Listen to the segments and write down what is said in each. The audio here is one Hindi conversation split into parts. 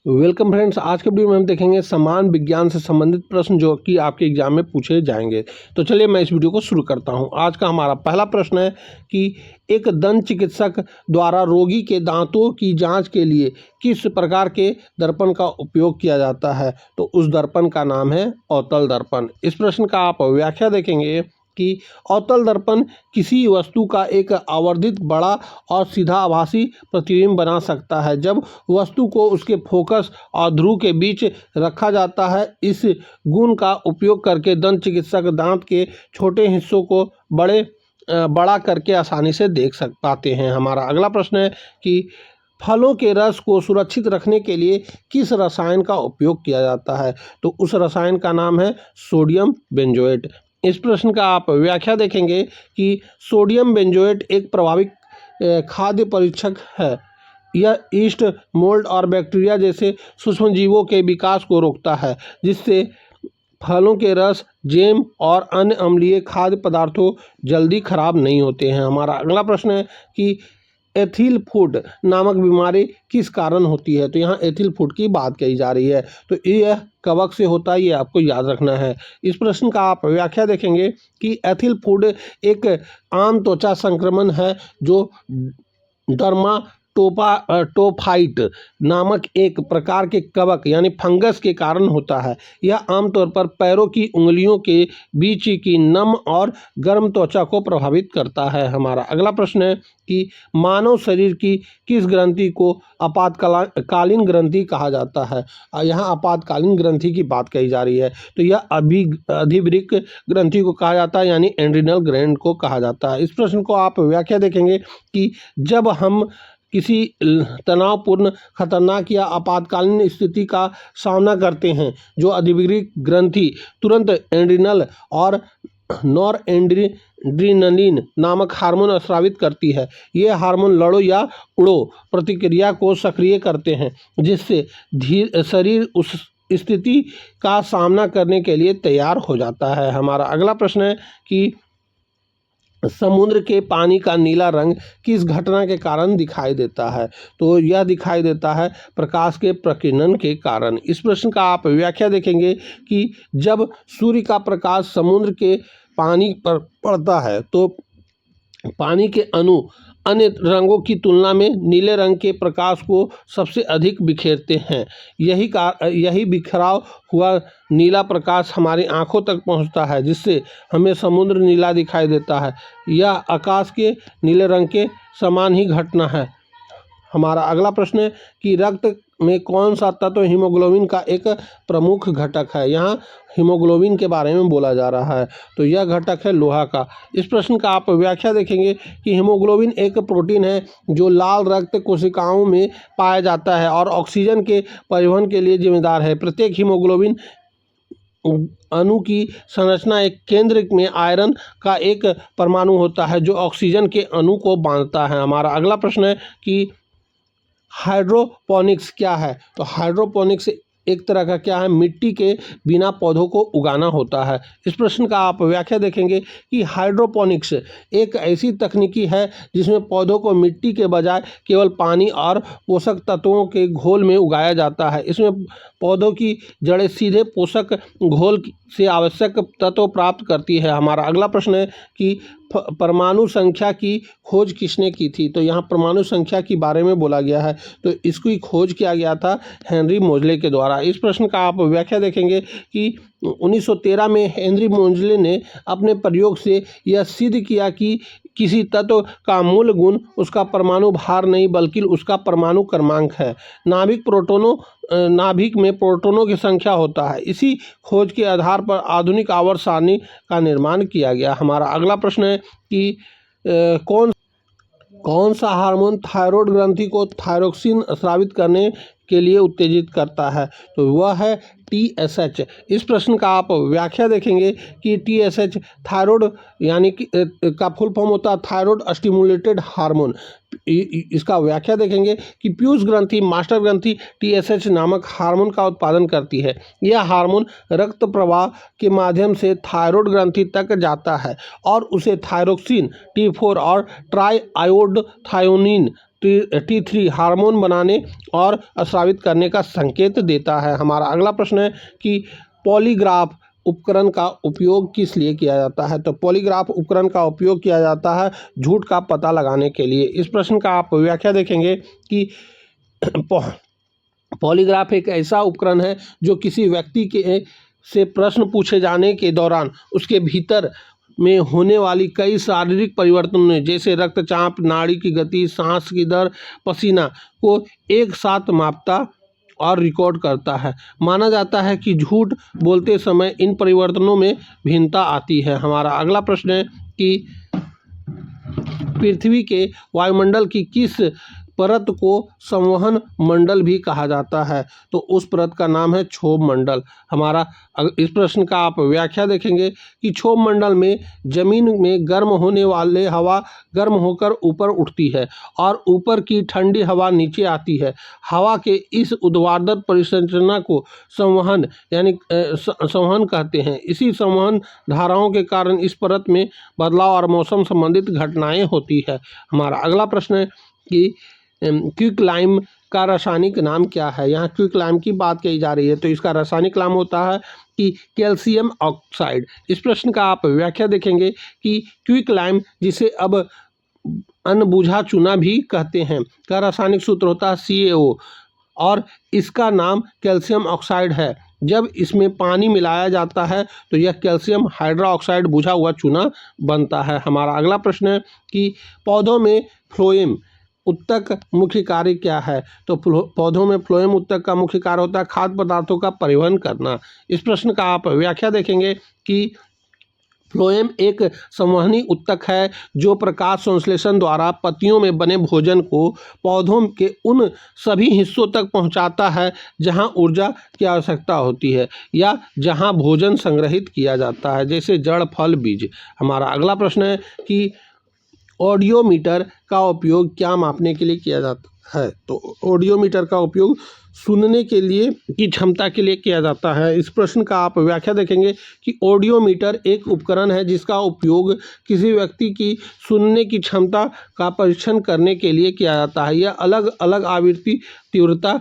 Welcome friends. आज के वीडियो में हम देखेंगे समान विज्ञान से संबंधित प्रश्न जो कि आपके एग्जाम में पूछे जाएंगे। तो चलिए मैं इस वीडियो को शुरू करता हूं। आज का हमारा पहला प्रश्न है कि एक दंत चिकित्सक द्वारा रोगी के दांतों की जांच के लिए किस प्रकार के दर्पण का उपयोग किया जाता है। तो उस दर्पण का नाम है अवतल दर्पण। इस प्रश्न का आप व्याख्या देखेंगे कि अवतल दर्पण किसी वस्तु का एक आवर्धित बड़ा और सीधा आभासी प्रतिबिंब बना सकता है जब वस्तु को उसके फोकस और ध्रुव के बीच रखा जाता है। इस गुण का उपयोग करके दंत चिकित्सक दांत के छोटे हिस्सों को बड़ा करके आसानी से देख पाते हैं। हमारा अगला प्रश्न है कि फलों के रस को सुरक्षित रखने के लिए किस रसायन का उपयोग किया जाता है। तो उस रसायन का नाम है सोडियम बेंजोएट। इस प्रश्न का आप व्याख्या देखेंगे कि सोडियम बेंजोएट एक प्रभावित खाद्य परीक्षक है। यह ईस्ट, मोल्ड और बैक्टीरिया जैसे सूक्ष्मजीवों के विकास को रोकता है, जिससे फलों के रस, जैम और अन्य अम्लीय खाद्य पदार्थों जल्दी खराब नहीं होते हैं। हमारा अगला प्रश्न है कि एथिल फूड नामक बीमारी किस कारण होती है। तो यहाँ एथिल फूड की बात कही जा रही है। तो यह कवक से होता है, ये आपको याद रखना है। इस प्रश्न का आप व्याख्या देखेंगे कि एथिल फूड एक आम त्वचा संक्रमण है जो टोफाइट नामक एक प्रकार के कवक यानी फंगस के कारण होता है। यह आमतौर पर पैरों की उंगलियों के बीच की नम और गर्म त्वचा को प्रभावित करता है। हमारा अगला प्रश्न है कि मानव शरीर की किस ग्रंथि को आपातकालीन ग्रंथि कहा जाता है। यहाँ आपातकालीन ग्रंथि की बात कही जा रही है। तो यह अधिवृक्क ग्रंथि को कहा जाता है, यानी एड्रिनल ग्लैंड को कहा जाता है। इस प्रश्न को आप व्याख्या देखेंगे कि जब हम किसी तनावपूर्ण, खतरनाक या आपातकालीन स्थिति का सामना करते हैं, जो अधिवृक्क ग्रंथि तुरंत एड्रिनल और नॉरएड्रेनालिन नामक हार्मोन स्रावित करती है। ये हार्मोन लड़ो या उड़ो प्रतिक्रिया को सक्रिय करते हैं, जिससे शरीर उस स्थिति का सामना करने के लिए तैयार हो जाता है। हमारा अगला प्रश्न है कि समुद्र के पानी का नीला रंग किस घटना के कारण दिखाई देता है। तो यह दिखाई देता है प्रकाश के प्रकीर्णन के कारण। इस प्रश्न का आप व्याख्या देखेंगे कि जब सूर्य का प्रकाश समुद्र के पानी पर पड़ता है तो पानी के अणु अन्य रंगों की तुलना में नीले रंग के प्रकाश को सबसे अधिक बिखेरते हैं। यही बिखराव हुआ नीला प्रकाश हमारी आंखों तक पहुंचता है, जिससे हमें समुद्र नीला दिखाई देता है। यह आकाश के नीले रंग के समान ही घटना है। हमारा अगला प्रश्न है कि रक्त में कौन सा तत्व हीमोग्लोबिन का एक प्रमुख घटक है। यहाँ हीमोग्लोबिन के बारे में बोला जा रहा है। तो यह घटक है लोहा का। इस प्रश्न का आप व्याख्या देखेंगे कि हीमोग्लोबिन एक प्रोटीन है जो लाल रक्त कोशिकाओं में पाया जाता है और ऑक्सीजन के परिवहन के लिए जिम्मेदार है। प्रत्येक हीमोग्लोबिन अणु की संरचना एक केंद्र में आयरन का एक परमाणु होता है जो ऑक्सीजन के अणु को बांधता है। हमारा अगला प्रश्न है कि हाइड्रोपोनिक्स क्या है। तो हाइड्रोपोनिक्स एक तरह का क्या है, मिट्टी के बिना पौधों को उगाना होता है। इस प्रश्न का आप व्याख्या देखेंगे कि हाइड्रोपोनिक्स एक ऐसी तकनीकी है जिसमें पौधों को मिट्टी के बजाय केवल पानी और पोषक तत्वों के घोल में उगाया जाता है। इसमें पौधों की जड़ें सीधे पोषक घोल से आवश्यक तत्व प्राप्त करती है। हमारा अगला प्रश्न है कि परमाणु संख्या की खोज किसने की थी। तो यहाँ परमाणु संख्या के बारे में बोला गया है। तो इसकी खोज किया गया था हेनरी मोजले के द्वारा। इस प्रश्न का आप व्याख्या देखेंगे कि 1913 में हेनरी मोजले ने अपने प्रयोग से यह सिद्ध किया कि किसी तत्व का मूल गुण उसका परमाणु भार नहीं बल्कि उसका परमाणु क्रमांक है। नाभिक में प्रोटॉनों की संख्या होता है। इसी खोज के आधार पर आधुनिक आवर्त सारणी का निर्माण किया गया। हमारा अगला प्रश्न है कि कौन सा हार्मोन थायराइड ग्रंथि को थायरोक्सिन स्रावित करने के लिए उत्तेजित करता है। तो वह है TSH। इस प्रश्न का आप व्याख्या देखेंगे कि TSH थायराइड यानी कि का फुल फॉर्म होता है थायराइड स्टिमुलेटेड हार्मोन। इसका व्याख्या देखेंगे कि पीयूष ग्रंथि मास्टर ग्रंथि TSH नामक हार्मोन का उत्पादन करती है। यह हार्मोन रक्त प्रवाह के माध्यम से थायराइड ग्रंथि तक जाता है और उसे थायरोक्सिन T4 और ट्राई आयोडोथायोनिन T3 हार्मोन बनाने और स्रावित करने का संकेत देता है। हमारा अगला प्रश्न है कि पॉलीग्राफ उपकरण का उपयोग किस लिए किया जाता है? तो पॉलीग्राफ उपकरण का उपयोग किया जाता है झूठ का पता लगाने के लिए। इस प्रश्न का आप व्याख्या देखेंगे कि पॉलीग्राफ एक ऐसा उपकरण है जो किसी व्यक्ति के से प्रश्न पूछे जाने के दौरान उसके भीतर में होने वाली कई शारीरिक परिवर्तनों जैसे रक्तचाप, नाड़ी की गति, सांस की दर, पसीना को एक साथ मापता और रिकॉर्ड करता है। माना जाता है कि झूठ बोलते समय इन परिवर्तनों में भिन्नता आती है। हमारा अगला प्रश्न है कि पृथ्वी के वायुमंडल की किस परत को संवहन मंडल भी कहा जाता है? तो उस परत का नाम है क्षोभ मंडल। हमारा इस प्रश्न का आप व्याख्या देखेंगे कि क्षोभ मंडल में जमीन में गर्म होने वाले हवा गर्म होकर ऊपर उठती है और ऊपर की ठंडी हवा नीचे आती है। हवा के इस ऊर्ध्वाधर परिसंरचना को संवहन यानी संवहन कहते हैं। इसी संवहन धाराओं के कारण इस परत में बदलाव और मौसम संबंधित घटनाएं होती है। हमारा अगला प्रश्न है कि क्विकलाइम का रासायनिक नाम क्या है? यहाँ क्विकलाइम की बात कही जा रही है, तो इसका रासायनिक नाम होता है कि कैल्शियम ऑक्साइड। इस प्रश्न का आप व्याख्या देखेंगे कि क्विकलाइम, जिसे अब अनबुझा चूना भी कहते हैं, का रासायनिक सूत्र होता है CaO और इसका नाम कैल्शियम ऑक्साइड है। जब इसमें पानी मिलाया जाता है तो यह कैल्शियम हाइड्रोक्साइड बुझा हुआ चूना बनता है। हमारा अगला प्रश्न है कि पौधों में फ्लोएम उत्तक मुख्य कार्य क्या है? तो पौधों में फ्लोएम उत्तक का मुख्य कार्य होता है खाद्य पदार्थों का परिवहन करना। इस प्रश्न का आप व्याख्या देखेंगे कि फ्लोएम एक संवहनी उत्तक है जो प्रकाश संश्लेषण द्वारा पत्तियों में बने भोजन को पौधों के उन सभी हिस्सों तक पहुंचाता है जहां ऊर्जा की आवश्यकता होती है या जहां भोजन संग्रहित किया जाता है, जैसे जड़, फल, बीज। हमारा अगला प्रश्न है कि ऑडियोमीटर का उपयोग क्या मापने के लिए किया जाता है? तो ऑडियोमीटर का उपयोग सुनने के लिए की क्षमता के लिए किया जाता है। इस प्रश्न का आप व्याख्या देखेंगे कि ऑडियोमीटर एक उपकरण है जिसका उपयोग किसी व्यक्ति की सुनने की क्षमता का परीक्षण करने के लिए किया जाता है। यह अलग अलग आवृत्ति तीव्रता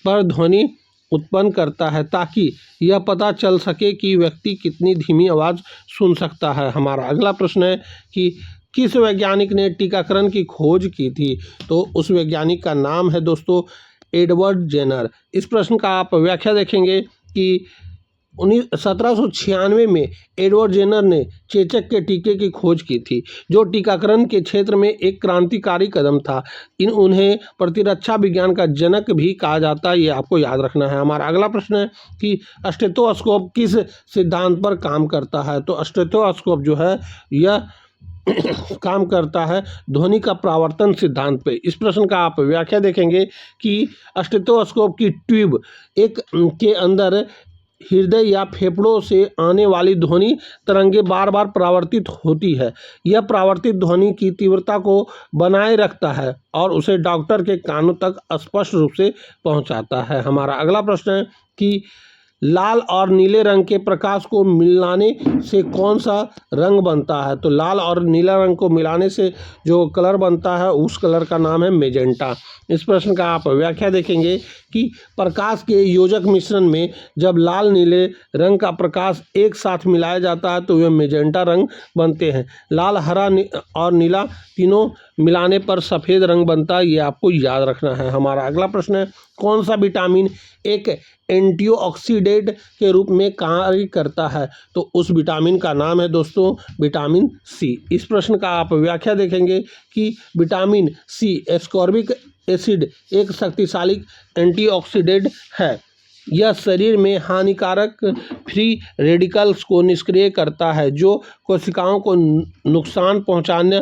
पर ध्वनि उत्पन्न करता है ताकि यह पता चल सके कि व्यक्ति कितनी धीमी आवाज़ सुन सकता है। हमारा अगला प्रश्न है कि किस वैज्ञानिक ने टीकाकरण की खोज की थी? तो उस वैज्ञानिक का नाम है दोस्तों एडवर्ड जेनर। इस प्रश्न का आप व्याख्या देखेंगे कि 1796 में एडवर्ड जेनर ने चेचक के टीके की खोज की थी जो टीकाकरण के क्षेत्र में एक क्रांतिकारी कदम था। उन्हें प्रतिरक्षा विज्ञान का जनक भी कहा जाता है, ये आपको याद रखना है। हमारा अगला प्रश्न है कि स्टेथोस्कोप किस सिद्धांत पर काम करता है? तो स्टेथोस्कोप जो है यह काम करता है ध्वनि का प्रावर्तन सिद्धांत पे। इस प्रश्न का आप व्याख्या देखेंगे कि स्टेथोस्कोप की ट्यूब एक के अंदर हृदय या फेफड़ों से आने वाली ध्वनि तरंगे बार बार परावर्तित होती है। यह परावर्तित ध्वनि की तीव्रता को बनाए रखता है और उसे डॉक्टर के कानों तक स्पष्ट रूप से पहुंचाता है। हमारा अगला प्रश्न है कि लाल और नीले रंग के प्रकाश को मिलाने से कौन सा रंग बनता है? तो लाल और नीला रंग को मिलाने से जो कलर बनता है उस कलर का नाम है मेजेंटा। इस प्रश्न का आप व्याख्या देखेंगे कि प्रकाश के योजक मिश्रण में जब लाल नीले रंग का प्रकाश एक साथ मिलाया जाता है तो वे मेजेंटा रंग बनते हैं। लाल, हरा और नीला तीनों मिलाने पर सफ़ेद रंग बनता है, ये आपको याद रखना है। हमारा अगला प्रश्न है कौन सा विटामिन एक एंटीऑक्सीडेंट के रूप में कार्य करता है? तो उस विटामिन का नाम है दोस्तों विटामिन सी। इस प्रश्न का आप व्याख्या देखेंगे कि विटामिन सी एस्कॉर्बिक एसिड एक शक्तिशाली एंटीऑक्सीडेंट है। यह शरीर में हानिकारक फ्री रेडिकल्स को निष्क्रिय करता है जो कोशिकाओं को नुकसान पहुंचाने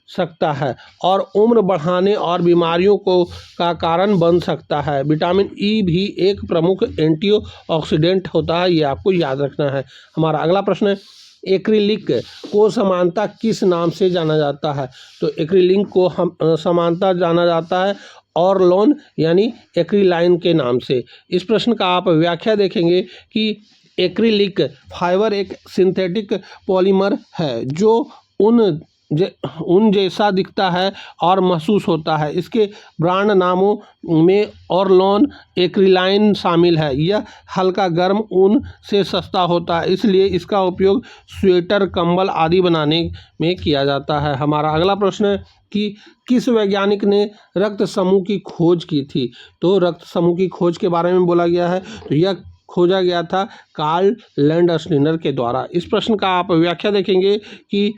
सकता है और उम्र बढ़ाने और बीमारियों को का कारण बन सकता है। विटामिन ई भी एक प्रमुख एंटीऑक्सीडेंट होता है, ये आपको याद रखना है। हमारा अगला प्रश्न है एक्रिलिक को समानता किस नाम से जाना जाता है? तो एक्रिलिक को हम समानता जाना जाता है ऑरलोन यानी एक्रिलाइन के नाम से। इस प्रश्न का आप व्याख्या देखेंगे कि एक्रिलिक फाइबर एक सिंथेटिक पॉलीमर है जो उन ऊन जैसा दिखता है और महसूस होता है। इसके ब्रांड नामों में ऑरलॉन, एक्रिलाइन शामिल है। यह हल्का गर्म ऊन से सस्ता होता है, इसलिए इसका उपयोग स्वेटर, कंबल आदि बनाने में किया जाता है। हमारा अगला प्रश्न है कि किस वैज्ञानिक ने रक्त समूह की खोज की थी? तो रक्त समूह की खोज के बारे में बोला गया है, तो यह खोजा गया था कार्ल लैंडस्टीनर के द्वारा। इस प्रश्न का आप व्याख्या देखेंगे कि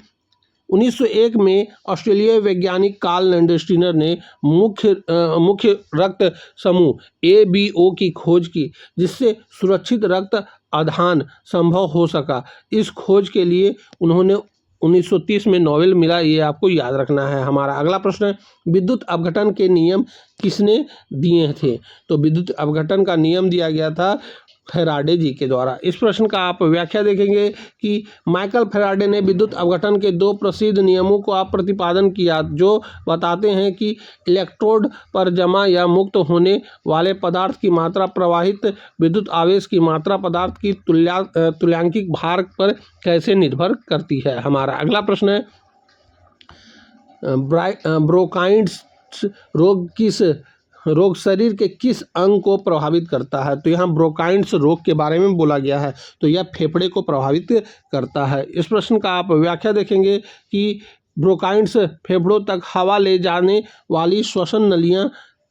1901 में ऑस्ट्रेलियाई वैज्ञानिक कार्ल लैंडस्टीनर ने मुख्य रक्त समूह ABO की खोज की, जिससे सुरक्षित रक्त आदान संभव हो सका। इस खोज के लिए उन्होंने 1930 में नोबेल मिला, ये आपको याद रखना है। हमारा अगला प्रश्न है, विद्युत अपघटन के नियम किसने दिए थे? तो विद्युत अपघटन का नियम दिया गया था फैराडे जी के द्वारा। इस प्रश्न का आप व्याख्या देखेंगे कि माइकल फैराडे ने विद्युत अपघटन के 2 प्रसिद्ध नियमों को आप प्रतिपादन किया, जो बताते हैं कि इलेक्ट्रोड पर जमा या मुक्त होने वाले पदार्थ की मात्रा प्रवाहित विद्युत आवेश की मात्रा पदार्थ की तुल्यांकिक भार पर कैसे निर्भर करती है। हमारा अगला प्रश्न है, ब्रोंकाइटिस रोग शरीर के किस अंग को प्रभावित करता है? तो यहाँ ब्रोंकाइटिस रोग के बारे में बोला गया है, तो यह फेफड़े को प्रभावित करता है। इस प्रश्न का आप व्याख्या देखेंगे कि ब्रोंकाइटिस फेफड़ों तक हवा ले जाने वाली श्वसन नलियाँ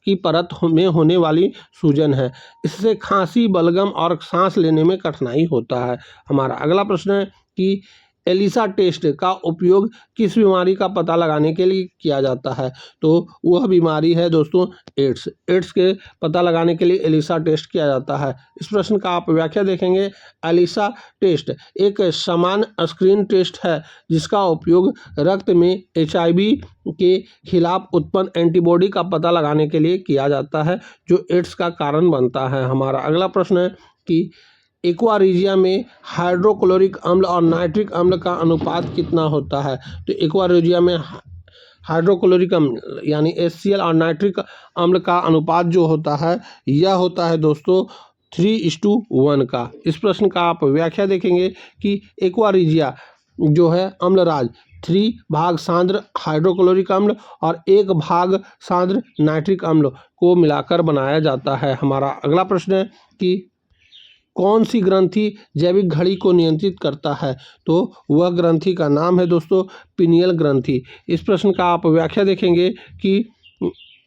की परत में होने वाली सूजन है। इससे खांसी, बलगम और सांस लेने में कठिनाई होता है। हमारा अगला प्रश्न है कि एलिसा टेस्ट का उपयोग किस बीमारी का पता लगाने के लिए किया जाता है? तो वह बीमारी है दोस्तों एड्स। एड्स के पता लगाने के लिए एलिसा टेस्ट किया जाता है। इस प्रश्न का आप व्याख्या देखेंगे, एलिसा टेस्ट एक सामान्य स्क्रीन टेस्ट है जिसका उपयोग रक्त में HIV के खिलाफ उत्पन्न एंटीबॉडी का पता लगाने के लिए किया जाता है, जो एड्स का कारण बनता है। हमारा अगला प्रश्न है कि एक्वारिजिया में हाइड्रोक्लोरिक अम्ल और नाइट्रिक अम्ल का अनुपात कितना होता है? तो एक्वारिजिया में हाइड्रोक्लोरिक अम्ल यानी HCl और नाइट्रिक अम्ल का अनुपात जो होता है, यह होता है दोस्तों 3:1 का। इस प्रश्न का आप व्याख्या देखेंगे कि एक्वारिजिया जो है अम्लराज 3 भाग सांद्र हाइड्रोक्लोरिक अम्ल और 1 भाग सांद्र नाइट्रिक अम्ल को मिलाकर बनाया जाता है। हमारा अगला प्रश्न है कि कौन सी ग्रंथि जैविक घड़ी को नियंत्रित करता है? तो वह ग्रंथि का नाम है दोस्तों पिनियल ग्रंथि। इस प्रश्न का आप व्याख्या देखेंगे कि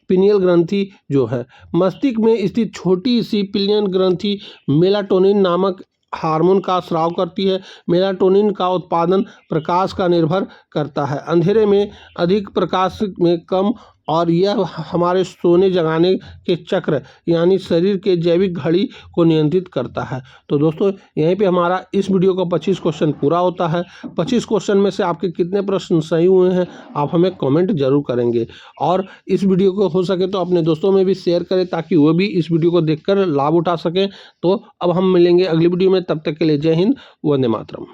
पिनियल ग्रंथि जो है मस्तिष्क में स्थित छोटी सी पिनियल ग्रंथि मेलाटोनिन नामक हार्मोन का स्राव करती है। मेलाटोनिन का उत्पादन प्रकाश का निर्भर करता है, अंधेरे में अधिक, प्रकाश में कम, और यह हमारे सोने जगाने के चक्र यानी शरीर के जैविक घड़ी को नियंत्रित करता है। तो दोस्तों यहीं पे हमारा इस वीडियो का 25 क्वेश्चन पूरा होता है। 25 क्वेश्चन में से आपके कितने प्रश्न सही हुए हैं आप हमें कमेंट जरूर करेंगे, और इस वीडियो को हो सके तो अपने दोस्तों में भी शेयर करें ताकि वो भी इस वीडियो को देखकर लाभ उठा सकें। तो अब हम मिलेंगे अगली वीडियो में, तब तक के लिए जय हिंद, वंदे मातरम।